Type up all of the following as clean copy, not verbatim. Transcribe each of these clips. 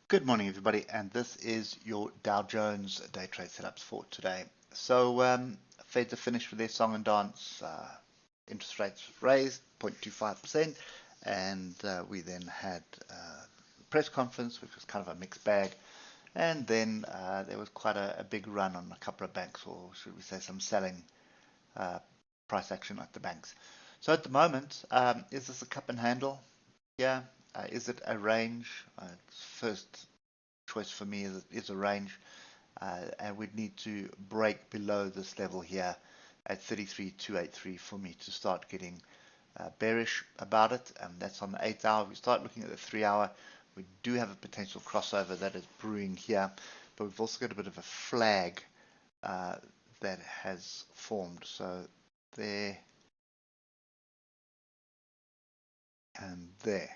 Good morning, everybody, and this is your Dow Jones day trade setups for today. So, Feds have finished with their song and dance. Interest rates raised 0.25%, and we then had a press conference, which was kind of a mixed bag. And then there was quite a big run on a couple of banks, or should we say some selling price action at the banks. So at the moment, is this a cup and handle? Yeah. Is it a range? First choice for me is a range, and we'd need to break below this level here at 33,283 for me to start getting bearish about it. That's on the 8 hour. If we start looking at the 3 hour, we do have a potential crossover that is brewing here, but we've also got a bit of a flag that has formed. So there and there.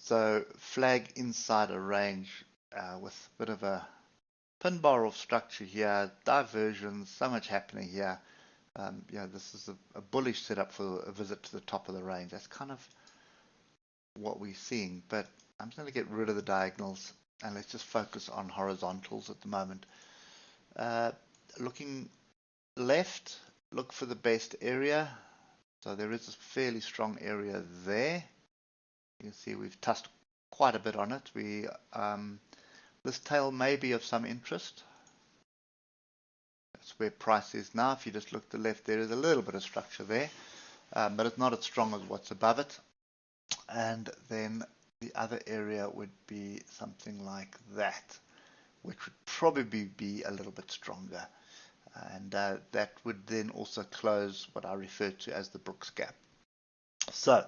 So flag inside a range with a bit of a pin bar of structure here, diversions, so much happening here. This is a bullish setup for a visit to the top of the range. That's kind of what we're seeing, but I'm just going to get rid of the diagonals and let's just focus on horizontals at the moment. Looking left, look for the best area. So there is a fairly strong area there. You can see we've touched quite a bit on it. This tail may be of some interest. That's where price is now. If you just look to the left, there is a little bit of structure there, but it's not as strong as what's above it. And then the other area would be something like that, which would probably be a little bit stronger. And that would then also close what I refer to as the Brooks gap. So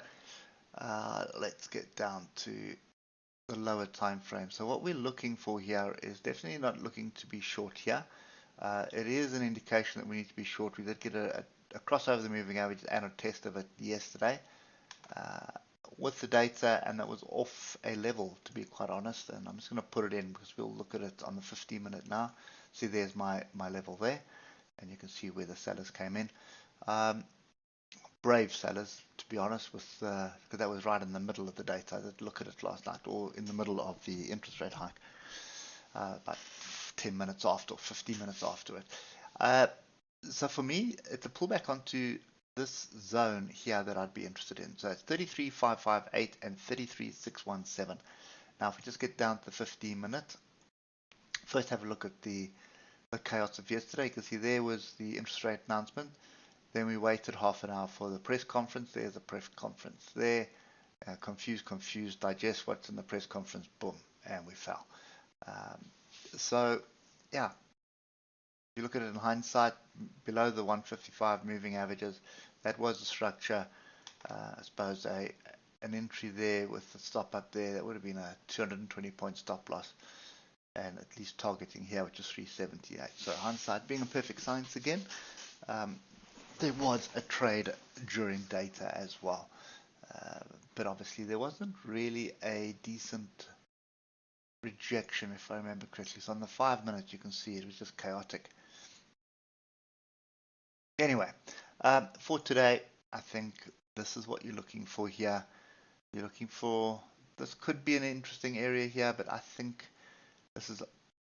let's get down to the lower time frame. So what we're looking for here is definitely not looking to be short here. It is an indication that we need to be short. We did get a crossover the moving average and a test of it yesterday with the data, and that was off a level, to be quite honest. And I'm just going to put it in because we'll look at it on the 15-minute now. See, there's my level there, and you can see where the sellers came in. Brave sellers, to be honest, because that was right in the middle of the data. I did look at it last night, or in the middle of the interest rate hike, about 10 minutes after, or 15 minutes after it. So for me, it's a pullback onto this zone here that I'd be interested in. So it's 33,558 and 33,617. Now, if we just get down to the 15-minute, first have a look at the chaos of yesterday. You can see there was the interest rate announcement. Then we waited half an hour for the press conference. There's a press conference there. Confused, digest what's in the press conference, boom, and we fell. So, yeah, if you look at it in hindsight, below the 155 moving averages, that was the structure. I suppose an entry there with the stop up there, that would have been a 220-point stop loss, and at least targeting here, which is 378. So hindsight being a perfect science again. There was a trade during data as well, but obviously there wasn't really a decent rejection, if I remember correctly. So on the 5 minutes, you can see it was just chaotic. Anyway, for today, I think this is what you're looking for here. You're looking for, this could be an interesting area here, but I think this is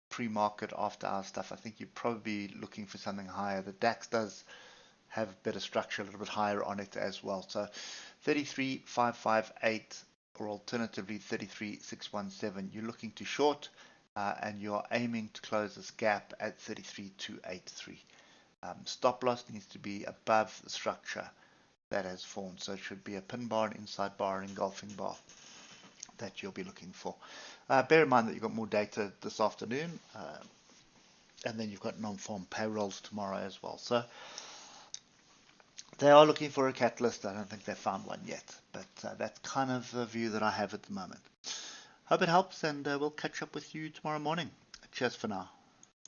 pre-market after our stuff. I think you're probably looking for something higher. The DAX does have better structure, a little bit higher on it as well. So 33,558 or alternatively 33,617. You're looking to short and you're aiming to close this gap at 33,283. Stop loss needs to be above the structure that has formed. So it should be a pin bar, an inside bar, an engulfing bar that you'll be looking for. Bear in mind that you've got more data this afternoon and then you've got non-farm payrolls tomorrow as well. So they are looking for a catalyst. I don't think they've found one yet, but that's kind of the view that I have at the moment. Hope it helps, and we'll catch up with you tomorrow morning. Cheers for now.